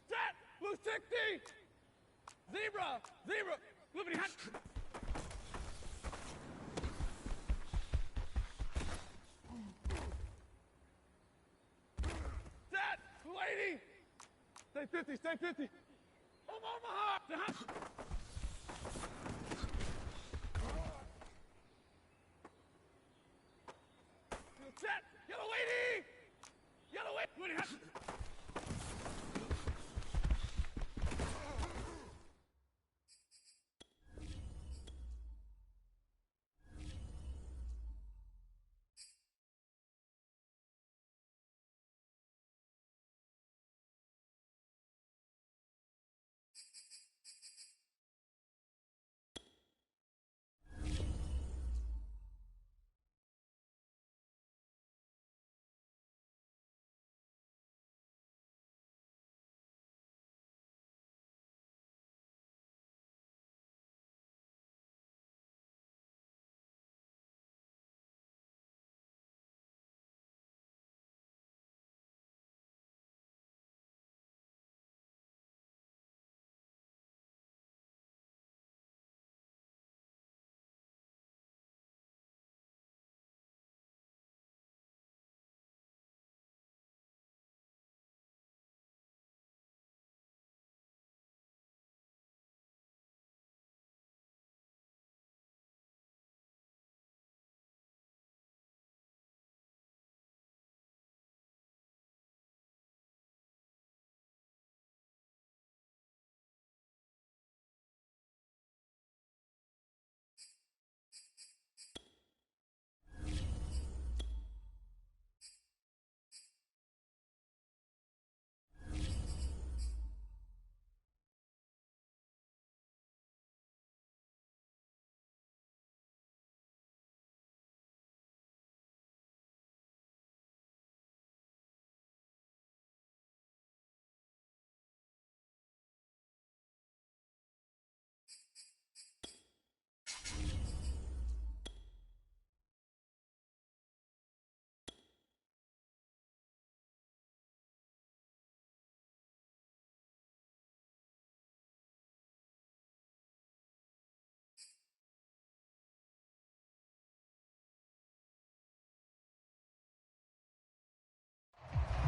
Set! Blue 60! Zebra! Zebra! Blue behind! Set! Blue 80! Stay 50, stay 50! Omaha! Set! Yellow 80! Yellow 80! Blue behind!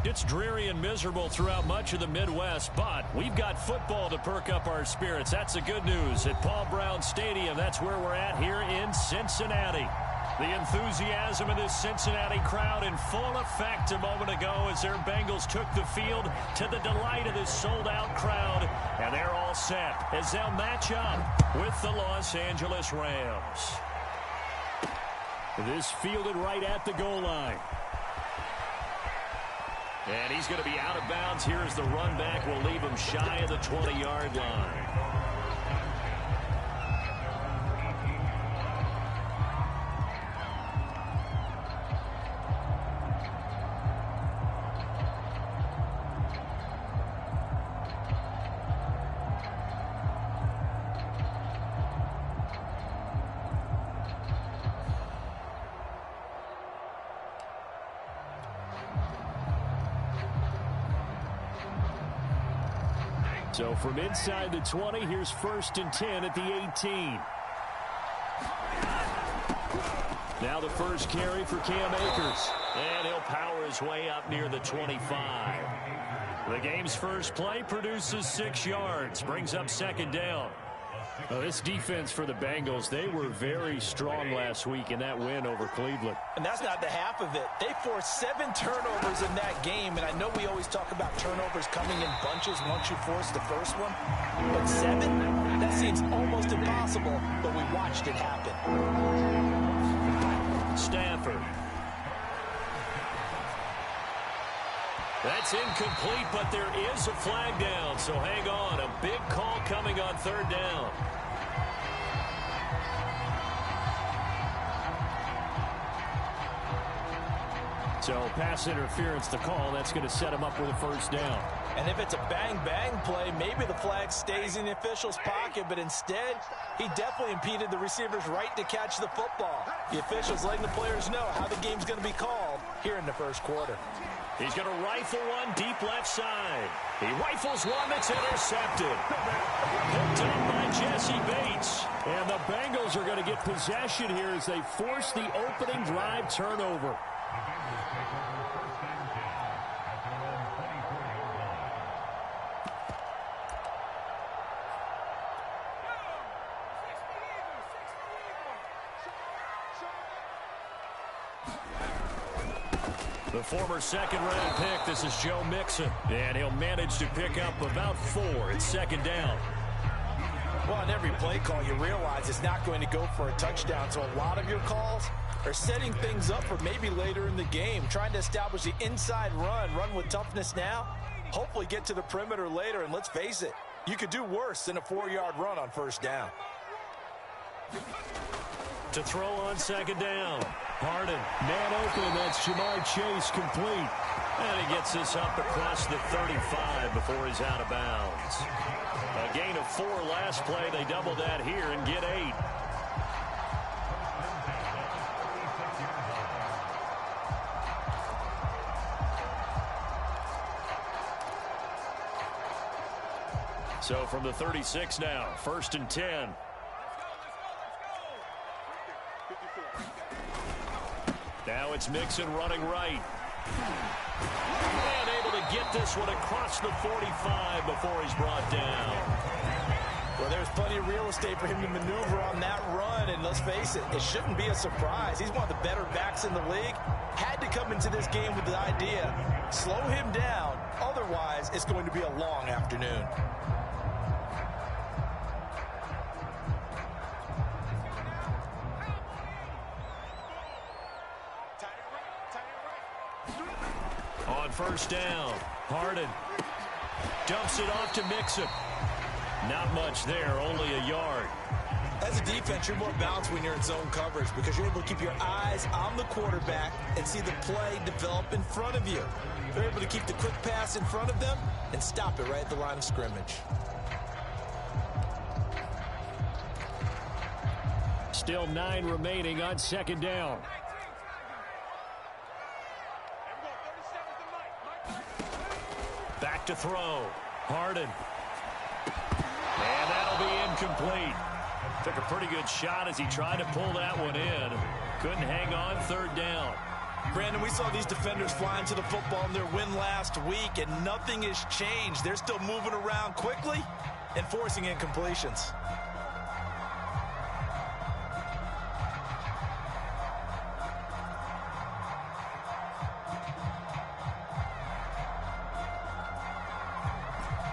It's dreary and miserable throughout much of the Midwest, but we've got football to perk up our spirits. That's the good news. At Paul Brown Stadium, that's where we're at here in Cincinnati. The enthusiasm of this Cincinnati crowd in full effect a moment ago as their Bengals took the field to the delight of this sold-out crowd. And they're all set as they'll match up with the Los Angeles Rams. This fielded right at the goal line. And he's going to be out of bounds here as the run back will leave him shy of the 20-yard line. So from inside the 20, here's 1st and 10 at the 18. Now the first carry for Cam Akers. And he'll power his way up near the 25. The game's first play produces 6 yards. Brings up 2nd down. Oh, this defense for the Bengals, they were very strong last week in that win over Cleveland. And that's not the half of it. They forced 7 turnovers in that game, and I know we always talk about turnovers coming in bunches once you force the first one. But 7? That seems almost impossible, but we watched it happen. Stafford. That's incomplete, but there is a flag down, so hang on. A big call coming on 3rd down. So pass interference to call. That's going to set him up with a first down. And if it's a bang-bang play, maybe the flag stays in the official's pocket, but instead, he definitely impeded the receiver's right to catch the football. The officials letting the players know how the game's going to be called here in the first quarter. He's going to rifle one deep left side. He rifles one that's intercepted. Picked up by Jesse Bates. And the Bengals are going to get possession here as they force the opening drive turnover. The former second-round pick, this is Joe Mixon. And he'll manage to pick up about 4. It's second down. Well, on every play call, you realize it's not going to go for a touchdown. So a lot of your calls are setting things up for maybe later in the game, trying to establish the inside run with toughness now, hopefully get to the perimeter later. And let's face it, you could do worse than a 4-yard run on first down. To throw on second down. Harden, man open, that's Jamar Chase complete. And he gets this up across the 35 before he's out of bounds. A gain of 4 last play. They double that here and get 8. So from the 36 now, 1st and 10. Now it's Mixon running right. And able to get this one across the 45 before he's brought down. Well, there's plenty of real estate for him to maneuver on that run. And let's face it, it shouldn't be a surprise. He's one of the better backs in the league. Had to come into this game with the idea, slow him down. Otherwise, it's going to be a long afternoon. On first down, Harden dumps it off to Mixon. Not much there, only a yard. As a defense, you're more balanced when you're in zone coverage because you're able to keep your eyes on the quarterback and see the play develop in front of you. They're able to keep the quick pass in front of them and stop it right at the line of scrimmage. Still 9 remaining on second down. Back to throw. Harden. And that'll be incomplete. Took a pretty good shot as he tried to pull that one in. Couldn't hang on, third down. Brandon, we saw these defenders flying to the football in their win last week, and nothing has changed. They're still moving around quickly and forcing incompletions.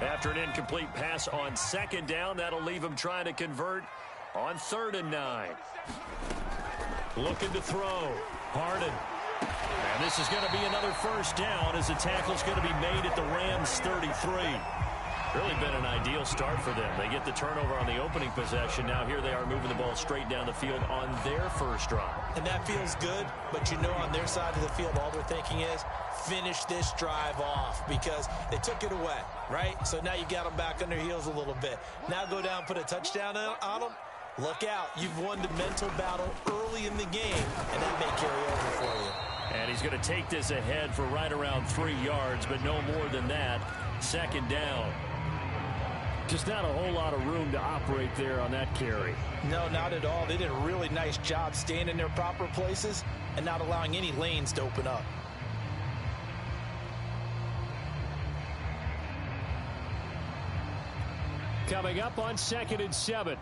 After an incomplete pass on second down, that'll leave him trying to convert on 3rd and 9. Looking to throw. Harden. And this is going to be another first down as the tackle's going to be made at the Rams' 33. Really been an ideal start for them. They get the turnover on the opening possession. Now here they are moving the ball straight down the field on their first drive. And that feels good, but you know on their side of the field, all they're thinking is finish this drive off because they took it away, right? So now you got them back on their heels a little bit. Now go down, put a touchdown on them. Look out. You've won the mental battle early in the game, and that may carry over for you. And he's going to take this ahead for right around 3 yards, but no more than that. Second down. Just not a whole lot of room to operate there on that carry. No, not at all. They did a really nice job staying in their proper places and not allowing any lanes to open up. Coming up on 2nd and 7.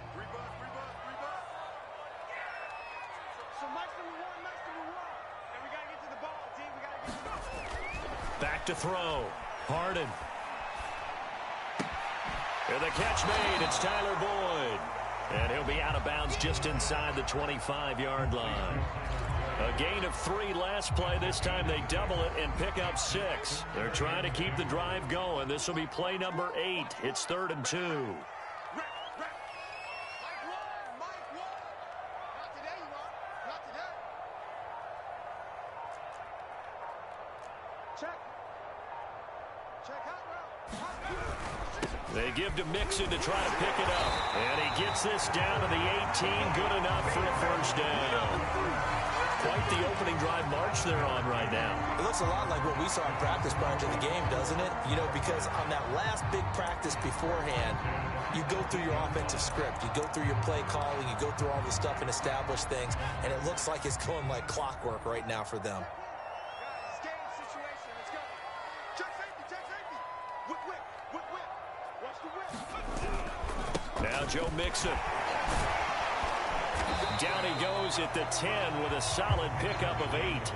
Back to throw. Harden. And the catch made. It's Tyler Boyd. And he'll be out of bounds just inside the 25-yard line. A gain of 3 last play. This time they double it and pick up 6. They're trying to keep the drive going. This will be play number 8. It's 3rd and 2. They give to Mixon to try to pick it up. And he gets this down to the 18. Good enough for a first down. Quite the opening drive march they're on right now. It looks a lot like what we saw in practice prior to the game, doesn't it? You know, because on that last big practice beforehand, you go through your offensive script. You go through your play calling. You go through all the stuff and establish things. And it looks like it's going like clockwork right now for them. Now Joe Mixon. Down he goes at the 10 with a solid pickup of 8.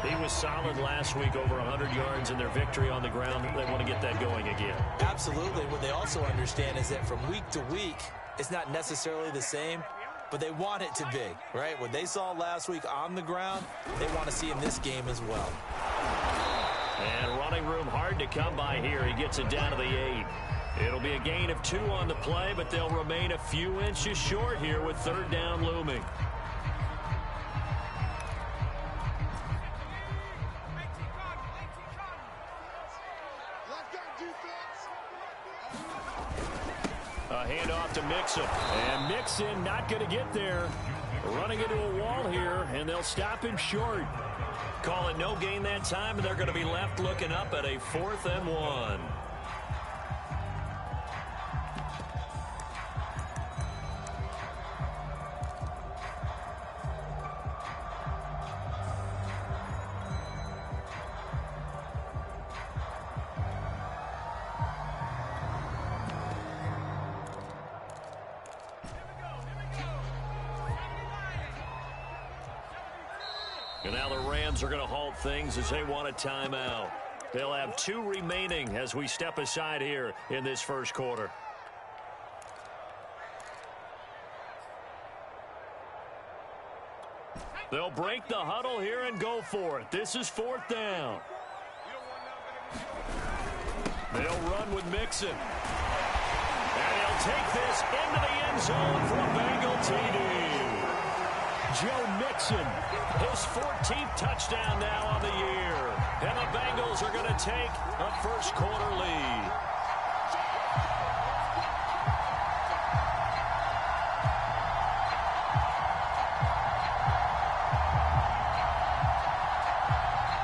He was solid last week, over 100 yards in their victory on the ground. They want to get that going again. Absolutely. What they also understand is that from week to week, it's not necessarily the same, but they want it to be, right? What they saw last week on the ground, they want to see in this game as well. And running room hard to come by here. He gets it down to the 8. It'll be a gain of 2 on the play, but they'll remain a few inches short here with third down looming. A handoff to Mixon. And Mixon not going to get there. Running into a wall here, and they'll stop him short. Call it no gain that time, and they're going to be left looking up at a 4th and 1. And now the Rams are going to halt things as they want a timeout. They'll have 2 remaining as we step aside here in this first quarter. They'll break the huddle here and go for it. This is 4th down. They'll run with Mixon. And he'll take this into the end zone for a Bengal TD. Joe Mixon, his 14th touchdown now on the year. And the Bengals are going to take a first quarter lead.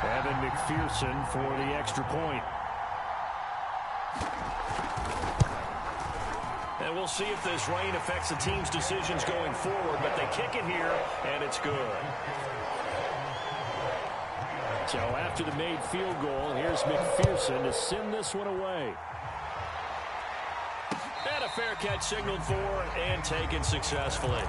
Evan McPherson for the extra point. And we'll see if this rain affects the team's decisions going forward, but they kick it here, and it's good. So after the made field goal, here's McPherson to send this one away. And a fair catch signaled for and taken successfully.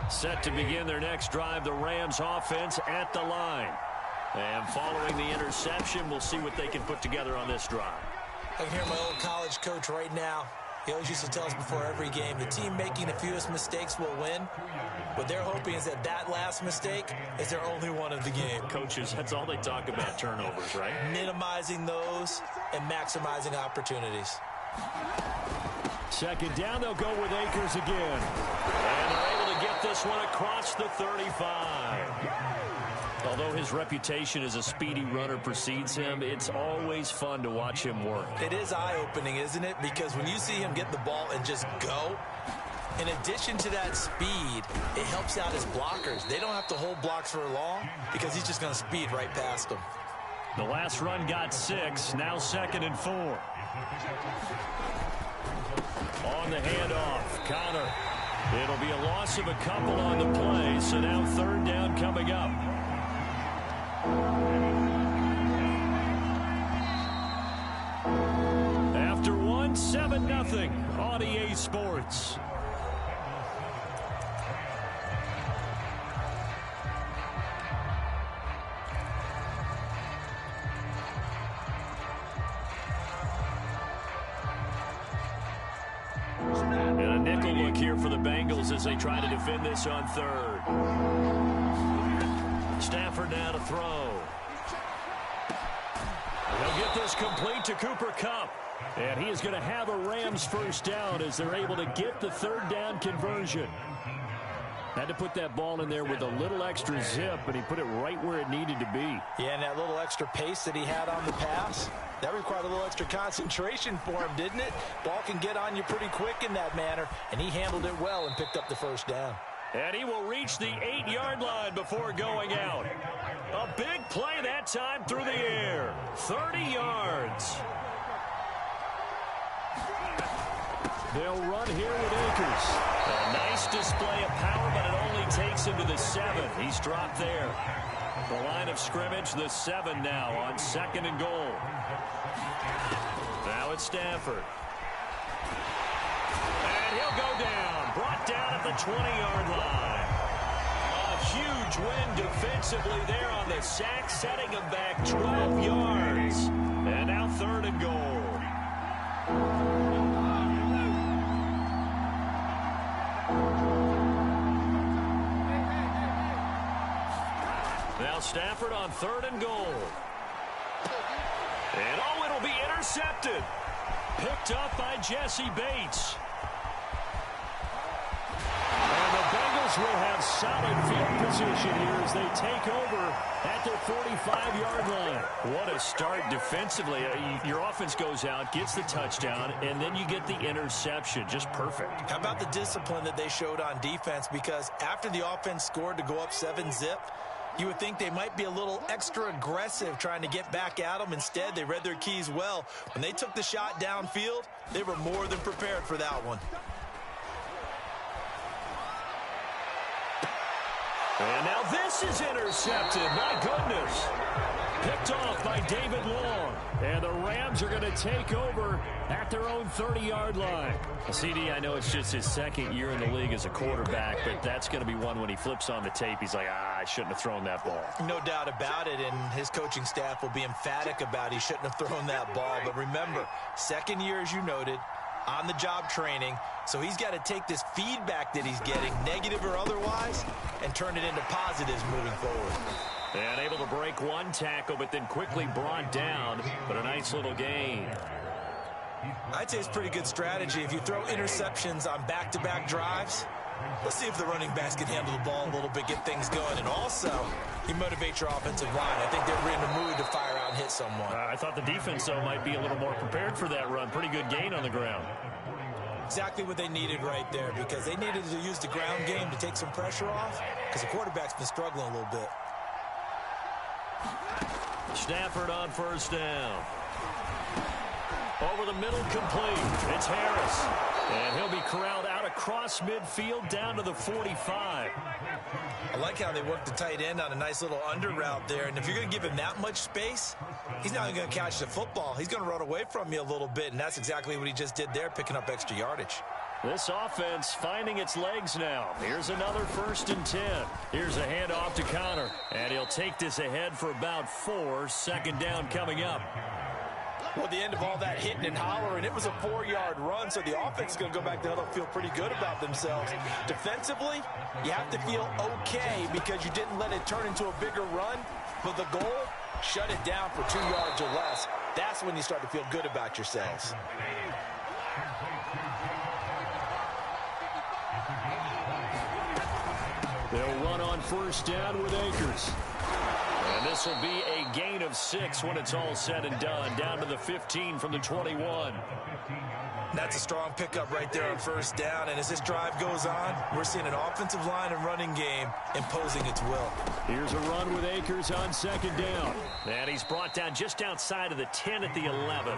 Set to begin their next drive, the Rams offense at the line. And following the interception, we'll see what they can put together on this drive. I can hear my old college coach right now. He always used to tell us before every game, the team making the fewest mistakes will win. What they're hoping is that that last mistake is their only one of the game. Coaches, that's all they talk about, turnovers, right? Minimizing those and maximizing opportunities. Second down, they'll go with Akers again. And they're able to get this one across the 35. Although his reputation as a speedy runner precedes him, it's always fun to watch him work. It is eye-opening, isn't it? Because when you see him get the ball and just go, in addition to that speed, it helps out his blockers. They don't have to hold blocks for long because he's just going to speed right past them. The last run got 6, now 2nd and 4. On the handoff, Connor. It'll be a loss of a couple on the play, so now 3rd down coming up. After 1, 7-0 on EA Sports. And a nickel look here for the Bengals as they try to defend this on 3rd. Stafford now to throw. is complete to Cooper Kupp. And he is going to have a Rams first down as they're able to get the third down conversion. Had to put that ball in there with a little extra zip, and he put it right where it needed to be. Yeah, and that little extra pace that he had on the pass, that required a little extra concentration for him, didn't it? Ball can get on you pretty quick in that manner, and he handled it well and picked up the first down. And he will reach the 8-yard line before going out. A big play that time through the air. 30 yards. They'll run here with Akers. A nice display of power, but it only takes him to the 7. He's dropped there. The line of scrimmage, the 7 now on 2nd and goal. Now it's Stafford. And he'll go down. Brought down at the 20-yard line. A huge win defensively there on the sack, setting him back 12 yards. And now 3rd and goal. Now Stafford on 3rd and goal. And it'll be intercepted. Picked up by Jesse Bates. And the Bengals will have solid field position here as they take over at their 45-yard line. What a start defensively. Your offense goes out, gets the touchdown, and then you get the interception. Just perfect. How about the discipline that they showed on defense? Because after the offense scored to go up 7-zip, you would think they might be a little extra aggressive trying to get back at them. Instead, they read their keys well. When they took the shot downfield, they were more than prepared for that one. And now this is intercepted. My goodness. Picked off by David Long. And the Rams are going to take over at their own 30-yard line. CD, I know it's just his 2nd year in the league as a quarterback, but that's going to be one when he flips on the tape. He's like, I shouldn't have thrown that ball. No doubt about it, and his coaching staff will be emphatic about he shouldn't have thrown that ball. But remember, 2nd year, as you noted, on-the-job training. So he's got to take this feedback that he's getting, negative or otherwise, and turn it into positives moving forward. And able to break one tackle, but then quickly brought down. But a nice little gain. I'd say it's pretty good strategy. If you throw interceptions on back-to-back drives, let's see if the running backs can handle the ball a little bit, get things going. And also, you motivate your offensive line. I think they're in the mood to fire out and hit someone. I thought the defense, though, might be a little more prepared for that run. Pretty good gain on the ground. Exactly what they needed right there, because they needed to use the ground game to take some pressure off, because the quarterback's been struggling a little bit. Stafford on 1st down. Over the middle, complete. It's Harris. And he'll be corralled out across midfield down to the 45. I like how they work the tight end on a nice little under route there. And if you're going to give him that much space, he's not going to catch the football. He's going to run away from you a little bit, and that's exactly what he just did there, picking up extra yardage. This offense finding its legs now. Here's another 1st and 10. Here's a handoff to Connor. And he'll take this ahead for about 4. 2nd down coming up. Well, at the end of all that hitting and hollering, it was a 4-yard run, so the offense is going to go back to huddle, feel pretty good about themselves. Defensively, you have to feel okay because you didn't let it turn into a bigger run, but the goal, shut it down for 2 yards or less. That's when you start to feel good about yourselves. They'll run on 1st down with Akers. And this will be a gain of 6 when it's all said and done. Down to the 15 from the 21. That's a strong pickup right there on 1st down. And as this drive goes on, we're seeing an offensive line and running game imposing its will. Here's a run with Akers on 2nd down. And he's brought down just outside of the 10 at the 11.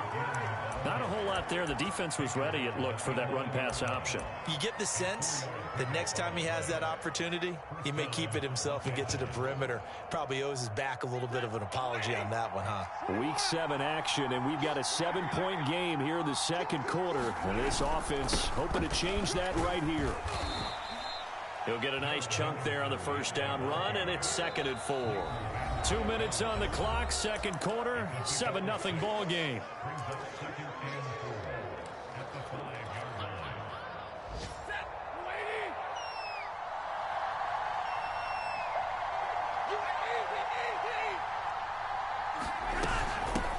Not a whole lot there. The defense was ready, it looked, for that run-pass option. You get the sense that next time he has that opportunity, he may keep it himself and get to the perimeter. Probably owes his back a little bit of an apology on that one, huh? Week 7 action, and we've got a 7-point game here in the 2nd quarter. And this offense hoping to change that right here. He'll get a nice chunk there on the 1st down run, and it's 2nd and 4. 2 minutes on the clock, 2nd quarter, 7-0 ball game.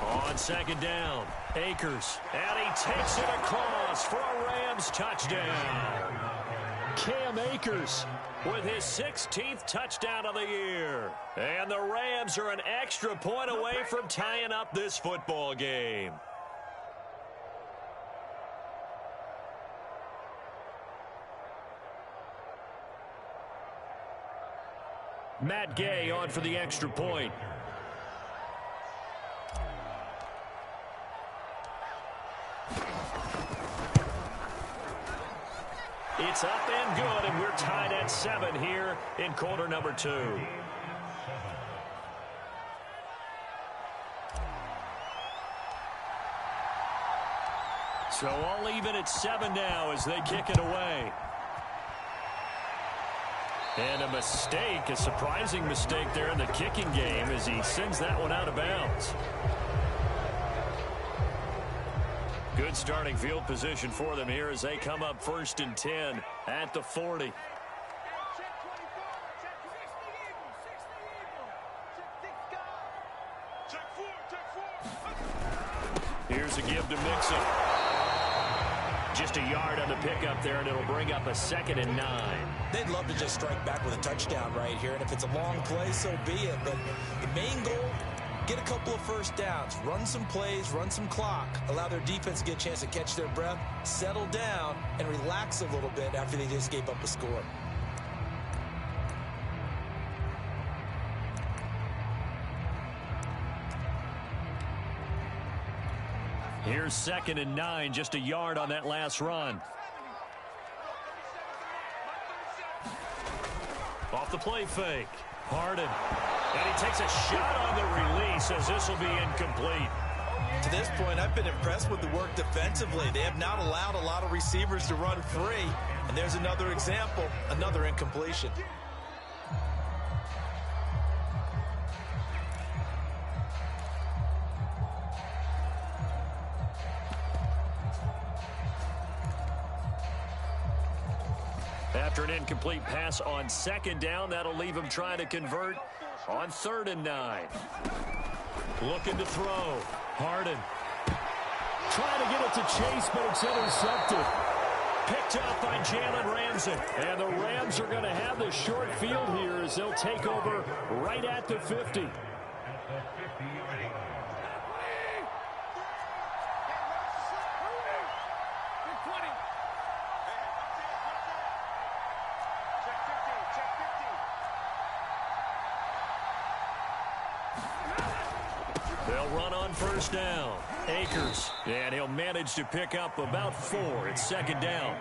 On second down, Akers, and he takes it across for a Rams touchdown. Cam Akers with his 16th touchdown of the year. And the Rams are an extra point away from tying up this football game. Matt Gay on for the extra point. It's up and good, and we're tied at 7 here in quarter number 2. So all even at 7 now as they kick it away. And a mistake, a surprising mistake there in the kicking game as he sends that one out of bounds. Good starting field position for them here as they come up 1st and 10 at the 40. Here's a give to Mixon. Just a yard on the pickup there, and it'll bring up a 2nd and 9. They'd love to just strike back with a touchdown right here, and if it's a long play, so be it. But the main goal, get a couple of first downs, run some plays, run some clock, allow their defense to get a chance to catch their breath, settle down, and relax a little bit after they just gave up a score. Here's 2nd and 9, just a yard on that last run. Off the play fake. Harden. And he takes a shot on the release as this will be incomplete. To this point, I've been impressed with the work defensively. They have not allowed a lot of receivers to run free. And there's another example, another incompletion. After an incomplete pass on 2nd down, that'll leave him trying to convert on 3rd and 9. Looking to throw. Harden. Trying to get it to Chase, but it's intercepted. Picked up by Jalen Ramsey. And the Rams are going to have the short field here as they'll take over right at the 50. They'll run on 1st down. Akers. And he'll manage to pick up about 4. It's 2nd down.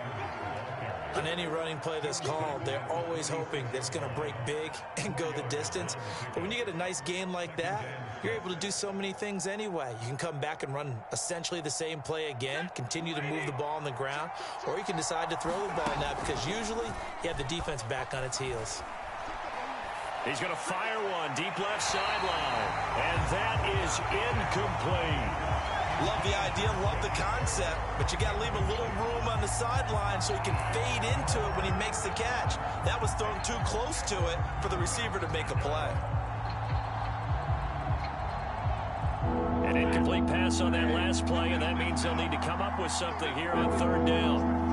On any running play that's called, they're always hoping that it's going to break big and go the distance. But when you get a nice game like that, you're able to do so many things anyway. You can come back and run essentially the same play again, continue to move the ball on the ground, or you can decide to throw the ball now because usually you have the defense back on its heels. He's going to fire one deep left sideline. And that is incomplete. Love the idea, love the concept, but you got to leave a little room on the sideline so he can fade into it when he makes the catch. That was thrown too close to it for the receiver to make a play. An incomplete pass on that last play, and that means they'll need to come up with something here on 3rd down.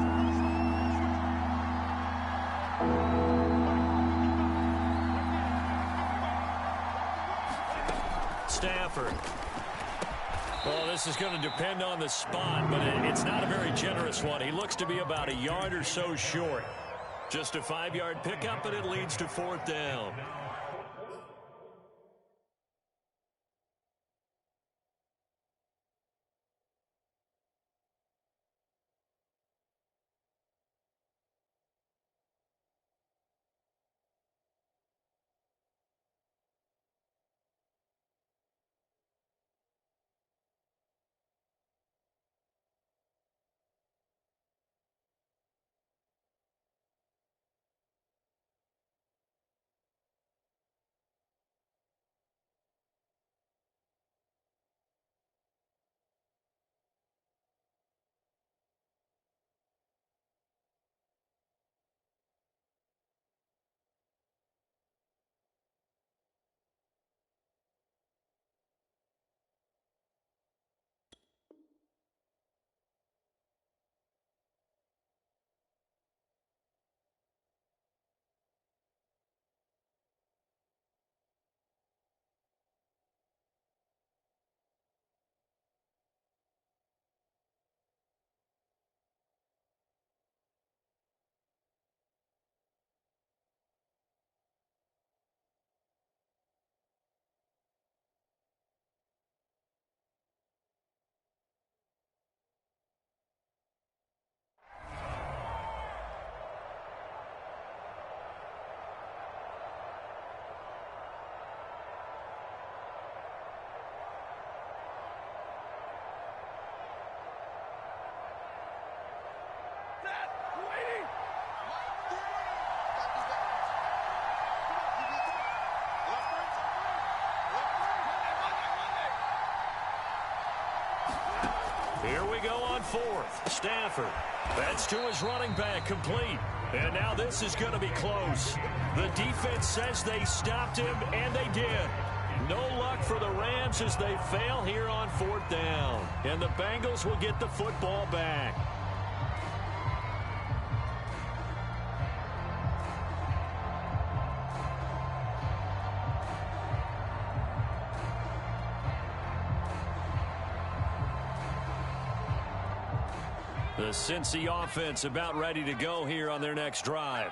Stafford. Well, this is going to depend on the spot, but it's not a very generous one. He looks to be about a yard or so short. Just a 5-yard pickup, and it leads to 4th down. Here we go on fourth. Stafford. That's to his running back, complete. And now this is going to be close. The defense says they stopped him, and they did. No luck for the Rams as they fail here on fourth down. And the Bengals will get the football back. The Cincy offense about ready to go here on their next drive.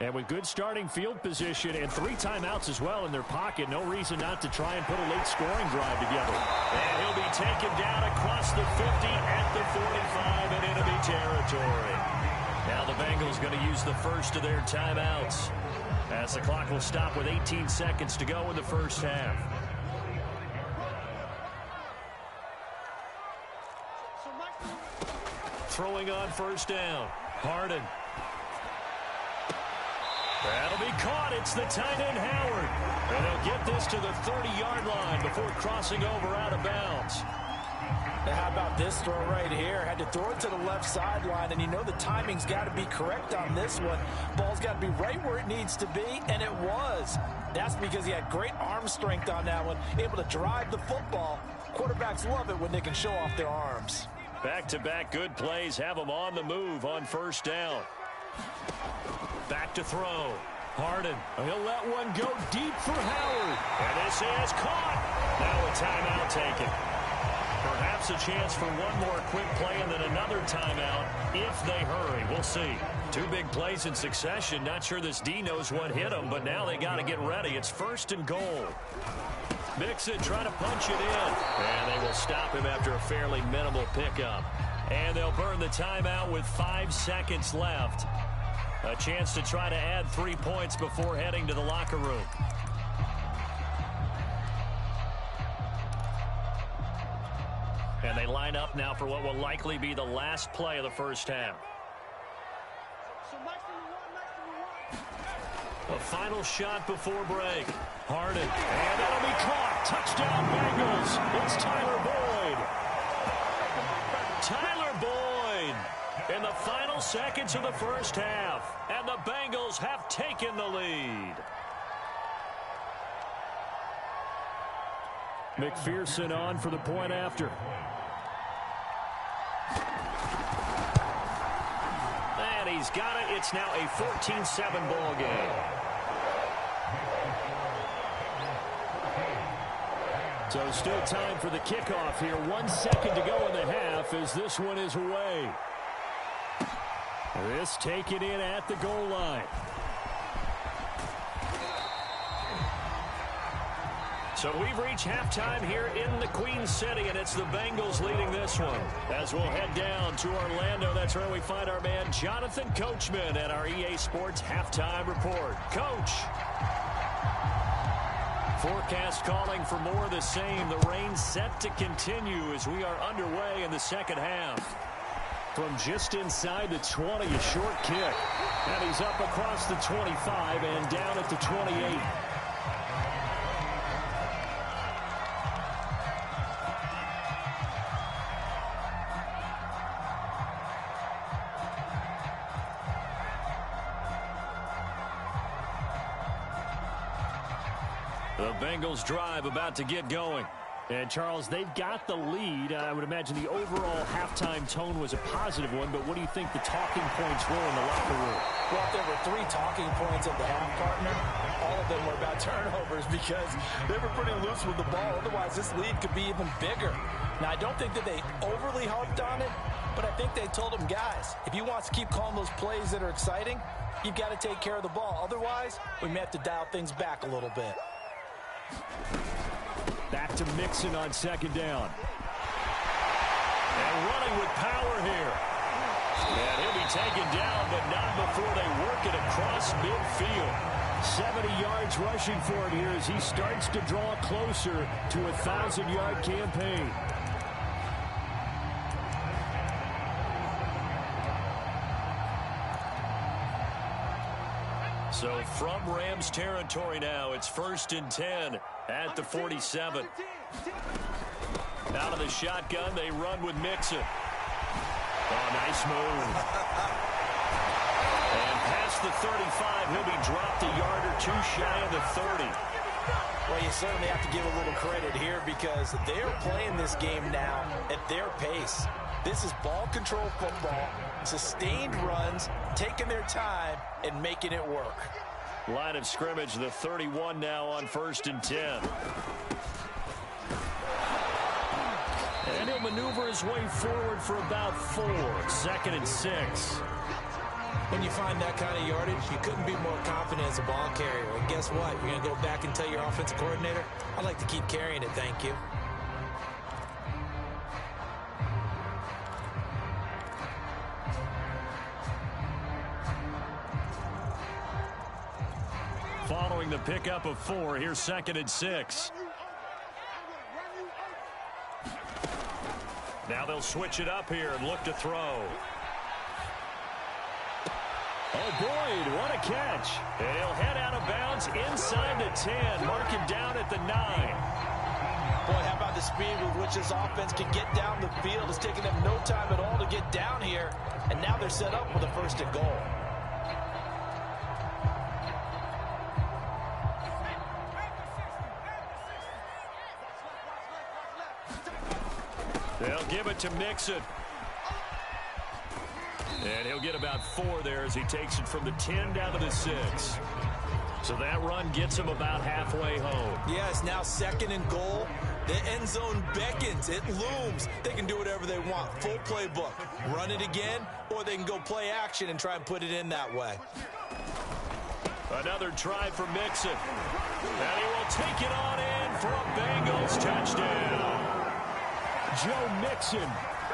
And with good starting field position and 3 timeouts as well in their pocket, no reason not to try and put a late scoring drive together. And he'll be taken down across the 50 at the 45 in enemy territory. Now the Bengals going to use the first of their timeouts as the clock will stop with 18 seconds to go in the first half. Throwing on first down. Harden. That'll be caught. It's the tight end, Howard. And they'll get this to the 30-yard line before crossing over out of bounds. Now how about this throw right here? Had to throw it to the left sideline, and you know the timing's got to be correct on this one. Ball's got to be right where it needs to be, and it was. That's because he had great arm strength on that one, able to drive the football. Quarterbacks love it when they can show off their arms. Back-to-back good plays have them on the move on first down. Back to throw. Harden. He'll let one go deep for Howard. And this is caught. Now a timeout taken. Perhaps a chance for one more quick play and then another timeout if they hurry. We'll see. 2 big plays in succession. Not sure this D knows what hit him, but now they got to get ready. It's first and goal. Mixon trying to punch it in. And they will stop him after a fairly minimal pickup. And they'll burn the timeout with 5 seconds left. A chance to try to add 3 points before heading to the locker room. And they line up now for what will likely be the last play of the first half. A final shot before break. Harden. And that'll be caught. Touchdown Bengals. It's Tyler Boyd. Tyler Boyd in the final seconds of the first half. And the Bengals have taken the lead. McPherson on for the point after. And he's got it. It's now a 14-7 ball game. So still time for the kickoff here. 1 second to go in the half as this one is away. This taken in at the goal line. So we've reached halftime here in the Queen City, and it's the Bengals leading this one. As we'll head down to Orlando, that's where we find our man Jonathan Coachman at our EA Sports Halftime Report. Coach. Forecast calling for more of the same. The rain set to continue as we are underway in the second half. From just inside the 20, a short kick. And he's up across the 25 and down at the 28. The Bengals drive about to get going. And, Charles, they've got the lead. I would imagine the overall halftime tone was a positive one, but what do you think the talking points were in the locker room? Well, if there were 3 talking points at the half, partner, all of them were about turnovers because they were pretty loose with the ball. Otherwise, this lead could be even bigger. Now, I don't think that they overly harped on it, but I think they told them, guys, if you want to keep calling those plays that are exciting, you've got to take care of the ball. Otherwise, we may have to dial things back a little bit. Back to Mixon on second down. And running with power here. And he'll be taken down, but not before they work it across midfield. 70 yards rushing for him here as he starts to draw closer to a 1,000-yard campaign. So from Rams territory now, it's 1st and 10 at the 47. Out of the shotgun, they run with Mixon. Oh, nice move. And past the 35, he'll be dropped a yard or two shy of the 30. Well, you certainly have to give a little credit here because they're playing this game now at their pace. This is ball control football, sustained runs, taking their time, and making it work. Line of scrimmage, the 31 now on 1st and 10. And he'll maneuver his way forward for about 4. 2nd and 6. When you find that kind of yardage, you couldn't be more confident as a ball carrier. And guess what? You're going to go back and tell your offensive coordinator, I'd like to keep carrying it, thank you. Following the pickup of 4, here's 2nd and 6. Now they'll switch it up here and look to throw. Oh, Boyd, what a catch. And he'll head out of bounds inside the 10, mark him down at the 9. Boy, how about the speed with which this offense can get down the field? It's taking them no time at all to get down here, and now they're set up with a 1st and goal. They'll give it to Mixon. And he'll get about 4 there as he takes it from the 10 down to the 6. So that run gets him about halfway home. Yeah, it's now 2nd and goal. The end zone beckons. It looms. They can do whatever they want. Full playbook. Run it again, or they can go play action and try and put it in that way. Another try for Mixon. And he will take it on in for a Bengals touchdown. Joe Mixon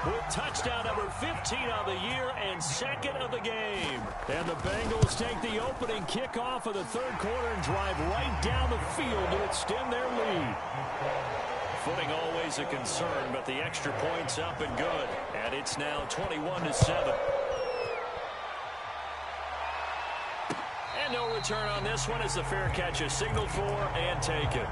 with touchdown number 15 of the year and 2nd of the game. And the Bengals take the opening kickoff of the 3rd quarter and drive right down the field to extend their lead. Footing always a concern, but the extra point's up and good. And it's now 21-7. And no return on this one as the fair catch is signaled for and taken.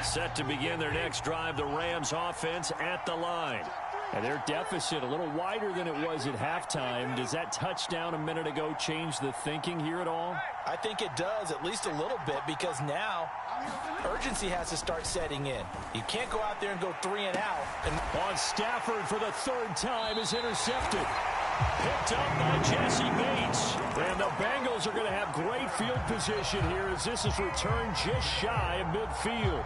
Set to begin their next drive, the Rams offense at the line. And their deficit a little wider than it was at halftime. Does that touchdown a minute ago change the thinking here at all? I think it does, at least a little bit, because now urgency has to start setting in. You can't go out there and go 3 and out. And on Stafford for the 3rd time is intercepted. Picked up by Jesse Bates. And the Bengals are going to have great field position here as this is returned just shy of midfield.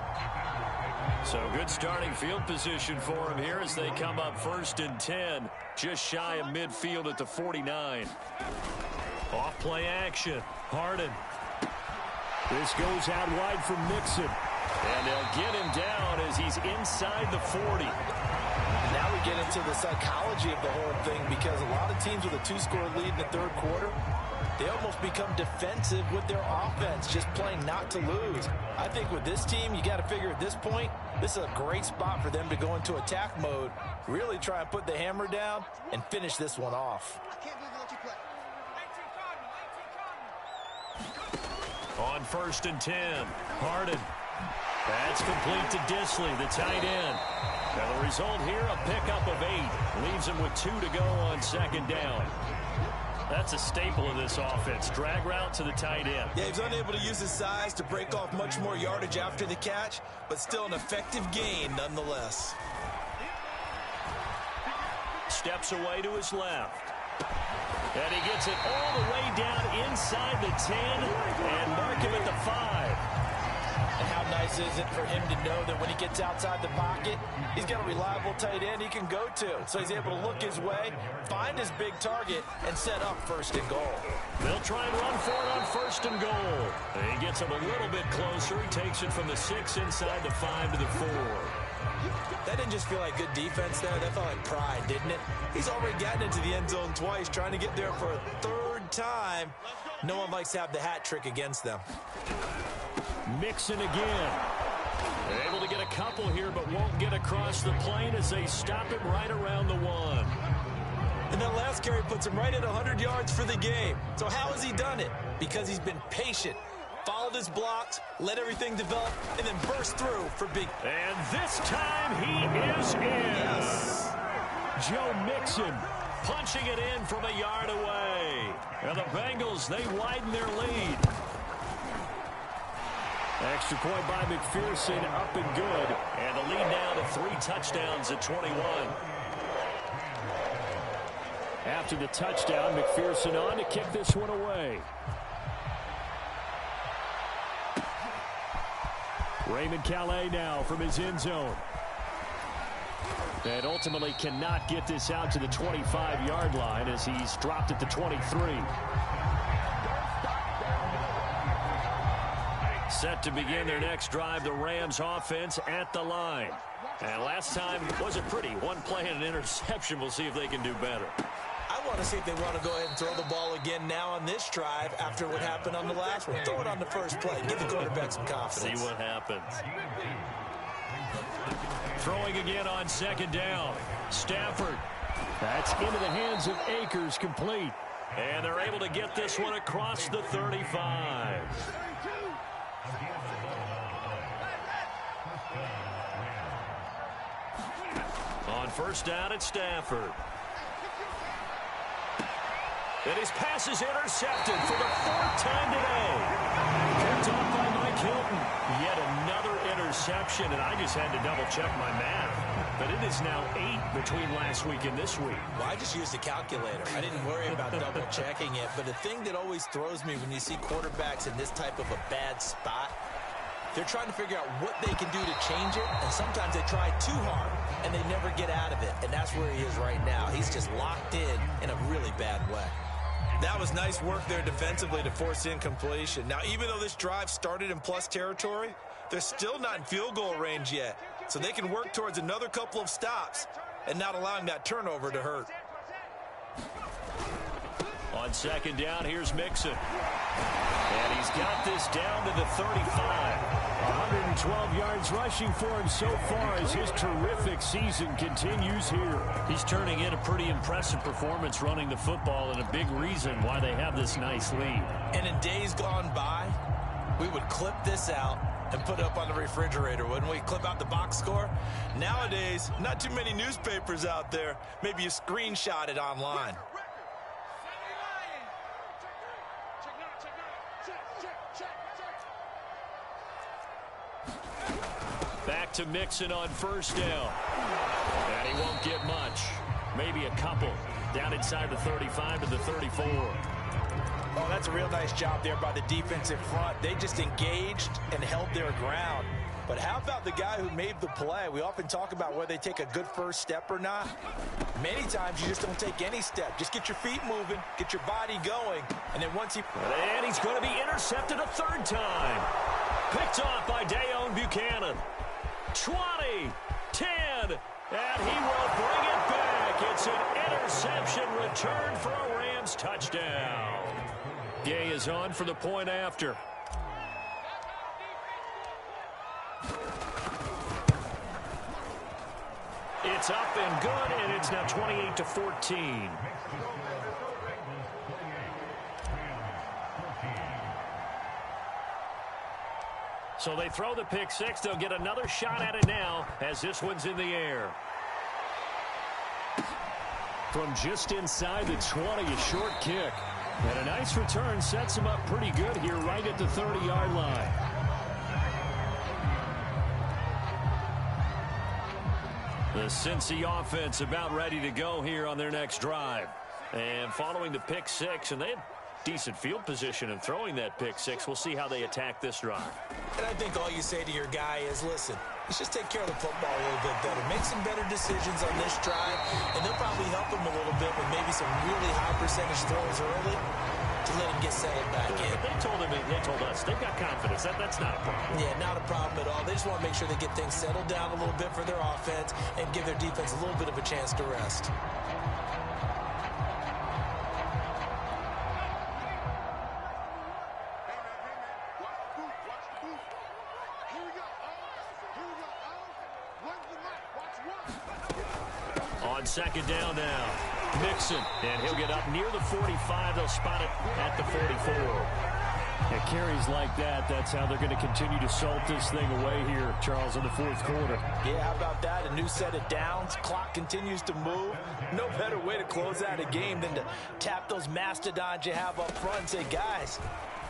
So good starting field position for them here as they come up 1st and 10. Just shy of midfield at the 49. Off play action. Harden. This goes out wide from Mixon. And they'll get him down as he's inside the 40. Now we get into the psychology of the whole thing because a lot of teams with a 2-score lead in the 3rd quarter, they almost become defensive with their offense, just playing not to lose. I think with this team, you got to figure at this point, this is a great spot for them to go into attack mode, really try and put the hammer down and finish this one off. On 1st and 10, Harden. That's complete to Disley, the tight end. Now the result here, a pickup of 8. Leaves him with 2 to go on 2nd down. That's a staple of this offense. Drag route to the tight end. Yeah, he's unable to use his size to break off much more yardage after the catch, but still an effective gain nonetheless. Steps away to his left. And he gets it all the way down inside the 10 and mark him at the 5. And how nice is it for him to know that when he gets outside the pocket, he's got a reliable tight end he can go to. So he's able to look his way, find his big target, and set up 1st and goal. They'll try and run for it on 1st and goal. And he gets him a little bit closer. He takes it from the 6 inside the 5 to the 4. That didn't just feel like good defense there. That felt like pride, didn't it? He's already gotten into the end zone twice, trying to get there for a 3rd time. No one likes to have the hat trick against them. Mixon again. Able to get a couple here, but won't get across the plane as they stop him right around the 1. And that last carry puts him right at 100 yards for the game. So how has he done it? because he's been patient, followed his blocks, let everything develop, and then burst through for big. And this time he is in. Yes. Joe Mixon punching it in from a yard away. And the Bengals, they widen their lead. Extra point by McPherson, up and good. And the lead now to 3 touchdowns at 21. After the touchdown, McPherson on to kick this one away. Raymond Calais now from his end zone. And ultimately cannot get this out to the 25-yard line as he's dropped at the 23. Set to begin their next drive, the Rams offense at the line. And last time wasn't pretty. One play and an interception. We'll see if they can do better. I want to see if they want to go ahead and throw the ball again now on this drive after what happened on the last one. Throw it on the first play. Give the quarterback some confidence. See what happens. Throwing again on second down. Stafford. That's into the hands of Akers, complete. And they're able to get this one across the 35. On first down, it's Stafford. And his pass is intercepted for the 4th time today. Picked off by Mike Hilton. Yet another interception, and I just had to double-check my math. But it is now 8 between last week and this week. Well, I just used a calculator. I didn't worry about double-checking it. But the thing that always throws me when you see quarterbacks in this type of a bad spot, they're trying to figure out what they can do to change it, and sometimes they try too hard, and they never get out of it. And that's where he is right now. He's just locked in a really bad way. That was nice work there defensively to force incompletion. Now, even though this drive started in plus territory, they're still not in field goal range yet. So they can work towards another couple of stops and not allowing that turnover to hurt. On second down, here's Mixon. And he's got this down to the 35. 112 yards rushing for him so far as his terrific season continues here. He's turning in a pretty impressive performance running the football, and a big reason why they have this nice lead. And in days gone by, we would clip this out and put it up on the refrigerator, wouldn't we? Clip out the box score. Nowadays, not too many newspapers out there. Maybe you screenshot it online. Back to Mixon on first down. And he won't get much. Maybe a couple. Down inside the 35 to the 34. Oh, that's a real nice job there by the defensive front. They just engaged and held their ground. But how about the guy who made the play? We often talk about whether they take a good first step or not. Many times you just don't take any step. Just get your feet moving, get your body going, and then once he... And he's going to be intercepted a 3rd time. Picked off by Dayon Buchanan. 20, 10, and he will bring it back. It's an interception return for a Rams touchdown. Gay is on for the point after. It's up and good, and it's now 28-14. So they throw the pick six. They'll get another shot at it now as this one's in the air. From just inside the 20, a short kick. And a nice return sets him up pretty good here right at the 30-yard line. The Cincy offense about ready to go here on their next drive. And following the pick six, and they had decent field position in throwing that pick six. We'll see how they attack this drive. And I think all you say to your guy is, listen, let's just take care of the football a little bit better. Make some better decisions on this drive, and they'll probably help him a little bit with maybe some really high percentage throws early to let him get settled back in. They told us they've got confidence. That's not a problem. Yeah, not a problem at all. They just want to make sure they get things settled down a little bit for their offense and give their defense a little bit of a chance to rest. On second down now, Mixon, and he'll get up near the 45. They'll spot it at the 44. carries like that, that's how they're going to continue to salt this thing away here, Charles, in the fourth quarter. Yeah, how about that? A new set of downs. Clock continues to move. No better way to close out a game than to tap those mastodons you have up front and say, guys,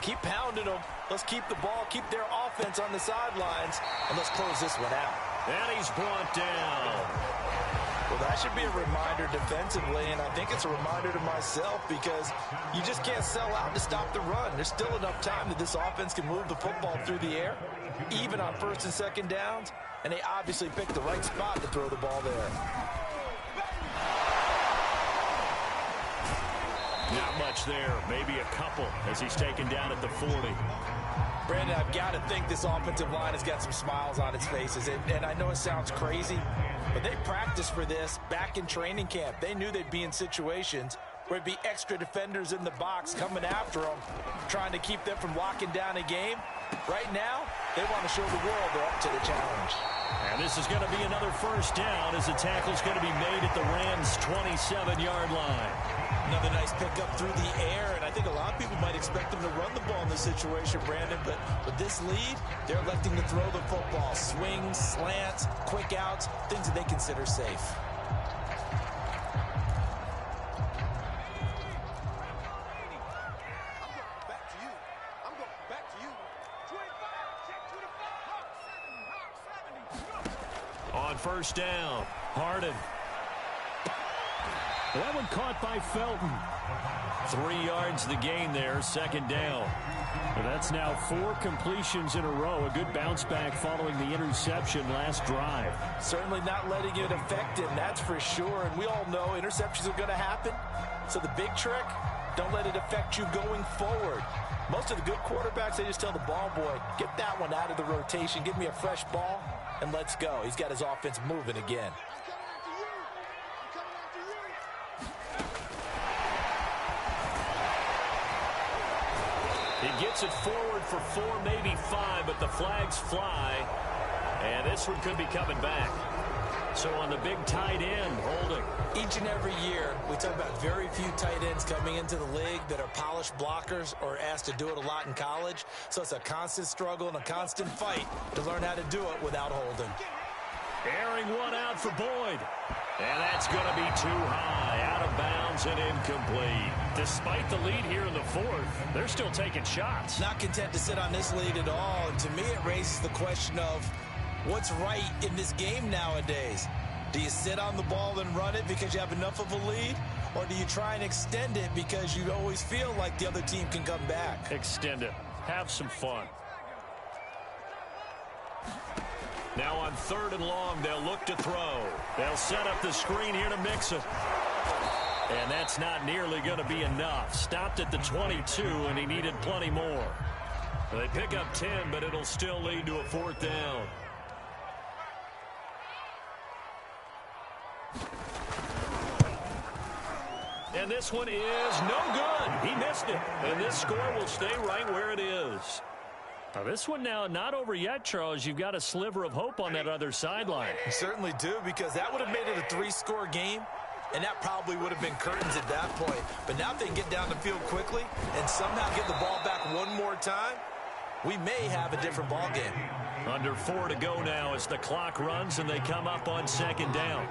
keep pounding them. Let's keep the ball, keep their offense on the sidelines, and let's close this one out. And he's brought down. Well, that should be a reminder defensively, and I think it's a reminder to myself because you just can't sell out to stop the run. There's still enough time that this offense can move the football through the air, even on first and second downs, and they obviously picked the right spot to throw the ball there. Not much there, maybe a couple as he's taken down at the 40. Brandon, I've got to think this offensive line has got some smiles on its faces, and I know it sounds crazy, but they practiced for this back in training camp. They knew they'd be in situations where it'd be extra defenders in the box coming after them, trying to keep them from locking down a game. Right now, they want to show the world they're up to the challenge. And this is going to be another first down as the tackle's going to be made at the Rams' 27-yard line. Another nice pickup through the air, and I think a lot of people might expect them to run the ball in this situation, Brandon, but with this lead, they're electing to throw the football. Swings, slants, quick outs, things that they consider safe. On first down, Harden. That one caught by Felton. 3 yards the gain there, second down. Well, that's now 4 completions in a row. A good bounce back following the interception last drive. Certainly not letting it affect him, that's for sure. And we all know interceptions are going to happen. So the big trick, don't let it affect you going forward. Most of the good quarterbacks, they just tell the ball boy, get that one out of the rotation, give me a fresh ball, and let's go. He's got his offense moving again. He gets it forward for 4, maybe 5, but the flags fly. And this one could be coming back. So on the big tight end, holding. Each and every year, we talk about very few tight ends coming into the league that are polished blockers or asked to do it a lot in college. So it's a constant struggle and a constant fight to learn how to do it without holding. Airing one out for Boyd. And that's going to be too high, out of bounds and incomplete. Despite the lead here in the fourth, they're still taking shots. Not content to sit on this lead at all. And to me, it raises the question of what's right in this game nowadays. Do you sit on the ball and run it because you have enough of a lead? Or do you try and extend it because you always feel like the other team can come back? Extend it. Have some fun. Now on 3rd and long, they'll look to throw. They'll set up the screen here to mix it. And that's not nearly going to be enough. Stopped at the 22, and he needed plenty more. They pick up 10, but it'll still lead to a 4th down. And this one is no good. He missed it. And this score will stay right where it is. Now this one now not over yet, Charles. You've got a sliver of hope on that other sideline. You certainly do, because that would have made it a 3-score game, and that probably would have been curtains at that point. But now if they can get down the field quickly and somehow get the ball back one more time, we may have a different ball game. Under 4 to go now as the clock runs and they come up on 2nd down.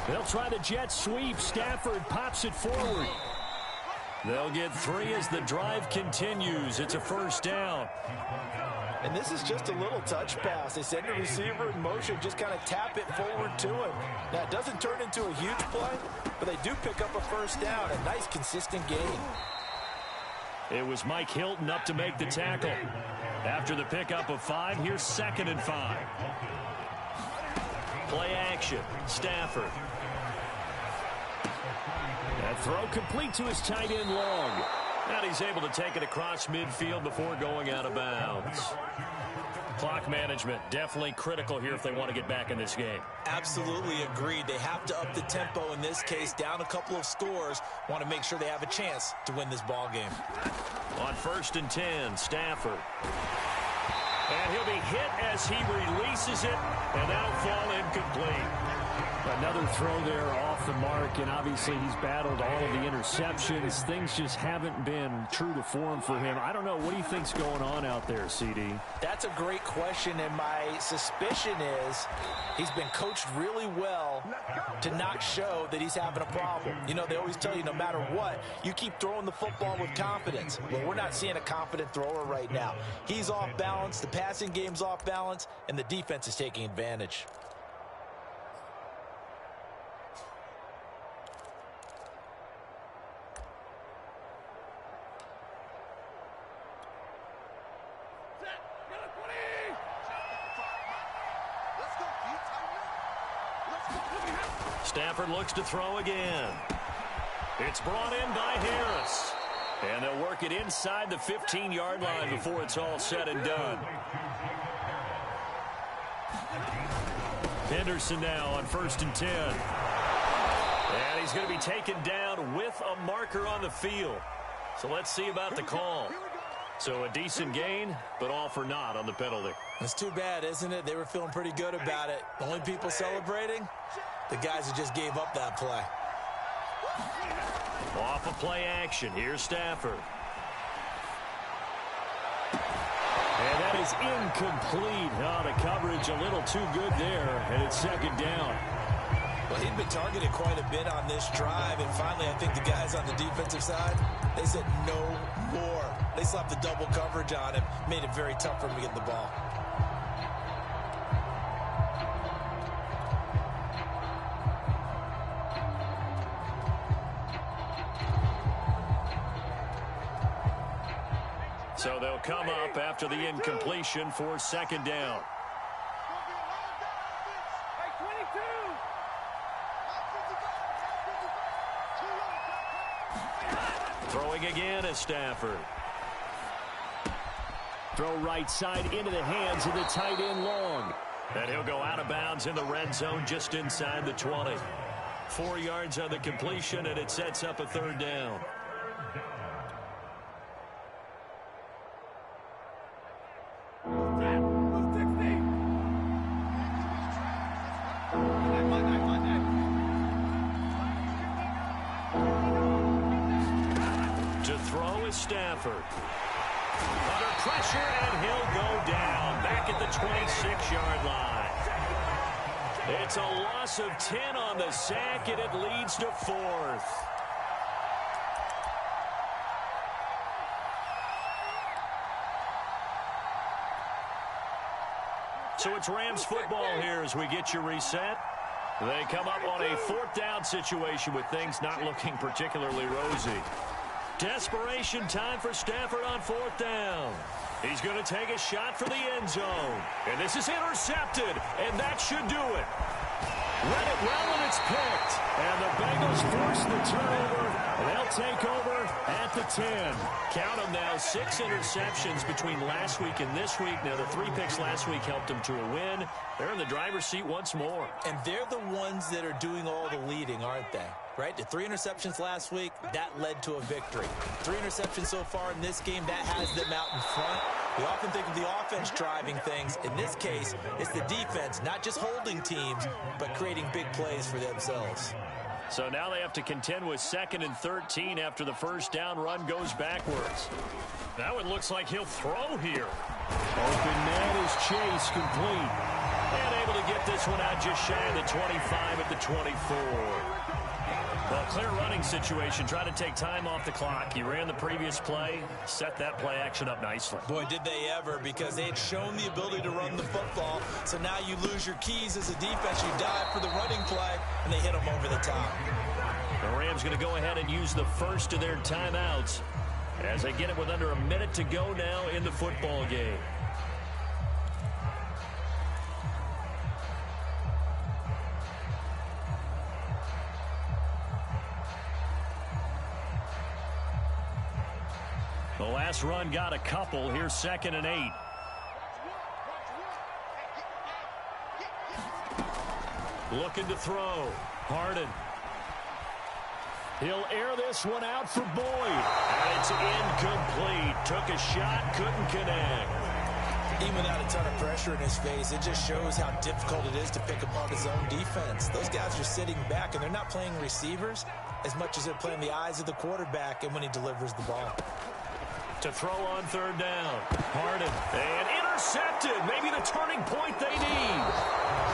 They'll try the jet sweep. Stafford pops it forward. They'll get 3 as the drive continues. It's a 1st down. And this is just a little touch pass. They send the receiver in motion, just kind of tap it forward to him. Now, it doesn't turn into a huge play, but they do pick up a 1st down. A nice, consistent gain. It was Mike Hilton up to make the tackle. After the pickup of 5, here's 2nd and 5. Play action. Stafford. That throw complete to his tight end Long. And he's able to take it across midfield before going out of bounds. Clock management definitely critical here if they want to get back in this game. Absolutely agreed. They have to up the tempo in this case, down a couple of scores. Want to make sure they have a chance to win this ball game. On 1st and 10, Stafford. And he'll be hit as he releases it, and that'll fall incomplete. Another throw there off the mark, and obviously he's battled all of the interceptions. Things just haven't been true to form for him. I don't know. What do you think's going on out there, CD? That's a great question, and my suspicion is he's been coached really well to not show that he's having a problem. You know, they always tell you no matter what, you keep throwing the football with confidence. Well, we're not seeing a confident thrower right now. He's off balance, the passing game's off balance, and the defense is taking advantage. Stafford looks to throw again. It's brought in by Harris. And they'll work it inside the 15-yard line before it's all said and done. Henderson now on 1st and 10. And he's going to be taken down with a marker on the field. So let's see about the call. So a decent gain, but all for naught on the penalty. It's too bad, isn't it? They were feeling pretty good about it. The only people celebrating? The guys who just gave up that play. Off of play action. Here's Stafford. And that is incomplete. Oh, the coverage a little too good there, and it's 2nd down. Well, he'd been targeted quite a bit on this drive, and finally I think the guys on the defensive side, they said no more. They slapped the double coverage on him, made it very tough for him to get the ball. So they'll come up after the incompletion for 2nd down. Throwing again is Stafford. Throw right side into the hands of the tight end Long. And he'll go out of bounds in the red zone just inside the 20. 4 yards on the completion, and it sets up a 3rd down. Stafford under pressure, and he'll go down back at the 26-yard line. It's a loss of 10 on the sack, and it leads to 4th. So it's Rams football here as we get you reset. They come up on a 4th down situation with things not looking particularly rosy. Desperation time for Stafford on 4th down. He's going to take a shot for the end zone. And this is intercepted, and that should do it. Read it well, and it's picked. And the Bengals force the turnover. They'll take over at the 10. Count them now, 6 interceptions between last week and this week. Now, the 3 picks last week helped them to a win. They're in the driver's seat once more. And they're the ones that are doing all the leading, aren't they? Right? The 3 interceptions last week, that led to a victory. 3 interceptions so far in this game, that has them out in front. We often think of the offense driving things. In this case, it's the defense, not just holding teams, but creating big plays for themselves. So now they have to contend with 2nd and 13 after the 1st down run goes backwards. Now it looks like he'll throw here. Open man is Chase, complete. And able to get this one out just shy of the 25 at the 24. Well, clear running situation. Try to take time off the clock. He ran the previous play, set that play action up nicely. Boy, did they ever, because they had shown the ability to run the football. So now you lose your keys as a defense. You dive for the running play, and they hit them over the top. The Rams going to go ahead and use the first of their timeouts as they get it with under a minute to go now in the football game. The last run got a couple. Here's 2nd and 8. Looking to throw. Harden. He'll air this one out for Boyd. And it's incomplete. Took a shot, couldn't connect. Even without a ton of pressure in his face, it just shows how difficult it is to pick apart his own defense. Those guys are sitting back, and they're not playing receivers as much as they're playing the eyes of the quarterback and when he delivers the ball. To throw on third down. Harden. And intercepted. Maybe the turning point they need.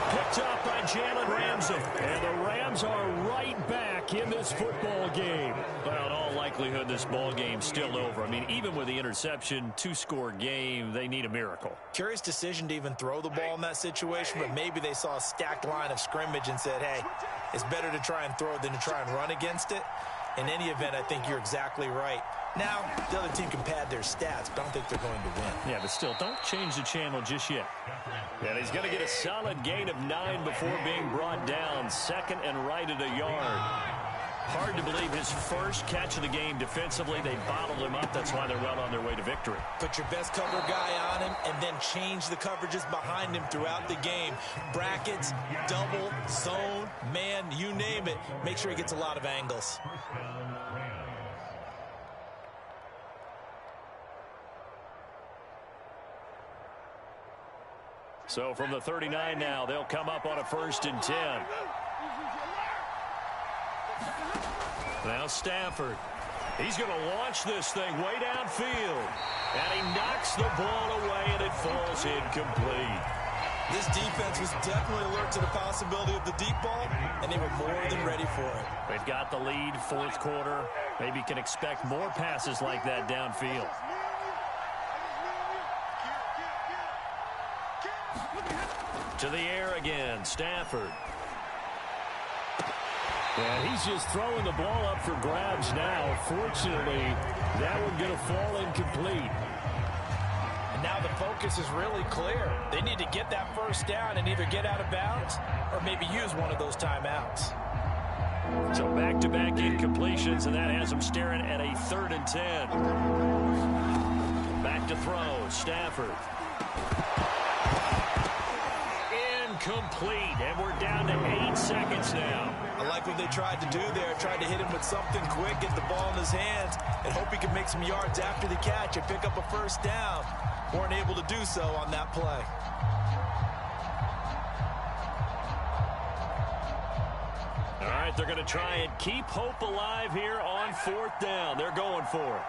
Picked up by Jalen Ramsey. And the Rams are right back in this football game. Well, in all likelihood, this ball game's still over. I mean, even with the interception, two-score game, they need a miracle. Curious decision to even throw the ball in that situation, but maybe they saw a stacked line of scrimmage and said, hey, it's better to try and throw than to try and run against it. In any event, I think you're exactly right. Now, the other team can pad their stats, but I don't think they're going to win. Yeah, but still, don't change the channel just yet. And he's going to get a solid gain of 9 before being brought down. Second and right at a yard. Hard to believe his first catch of the game defensively. They bottled him up. That's why they're well on their way to victory. Put your best cover guy on him and then change the coverages behind him throughout the game. Brackets, double, zone, man, you name it. Make sure he gets a lot of angles. So from the 39 now, they'll come up on a 1st and 10. Now Stafford. He's going to launch this thing way downfield. And he knocks the ball away, and it falls incomplete. This defense was definitely alert to the possibility of the deep ball, and they were more than ready for it. They've got the lead, fourth quarter. Maybe can expect more passes like that downfield. To the air again, Stafford. And he's just throwing the ball up for grabs now. Fortunately, that one going to fall incomplete. And now the focus is really clear. They need to get that first down and either get out of bounds or maybe use one of those timeouts. So back-to-back incompletions, and that has them staring at a 3rd and 10. Back to throw, Stafford. Incomplete, and we're down to 8 seconds now. I like what they tried to do there. Tried to hit him with something quick, get the ball in his hands, and hope he can make some yards after the catch and pick up a first down. Weren't able to do so on that play. All right, they're going to try and keep hope alive here on 4th down. They're going for it.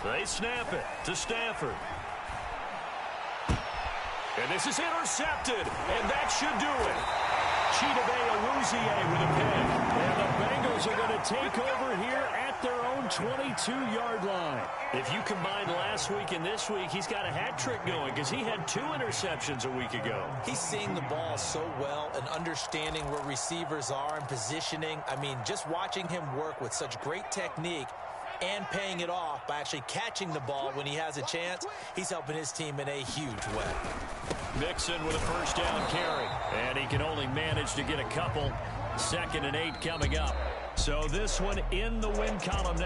They snap it to Stafford. And this is intercepted, and that should do it. Chidobe Awuzie with a pick. And the Bengals are going to take over here at their own 22-yard line. If you combine last week and this week, he's got a hat trick going because he had 2 interceptions a week ago. He's seeing the ball so well and understanding where receivers are and positioning. I mean, just watching him work with such great technique and paying it off by actually catching the ball when he has a chance, he's helping his team in a huge way. Mixon with a first down carry, and he can only manage to get a couple. 2nd and 8 coming up. So this one in the win column now.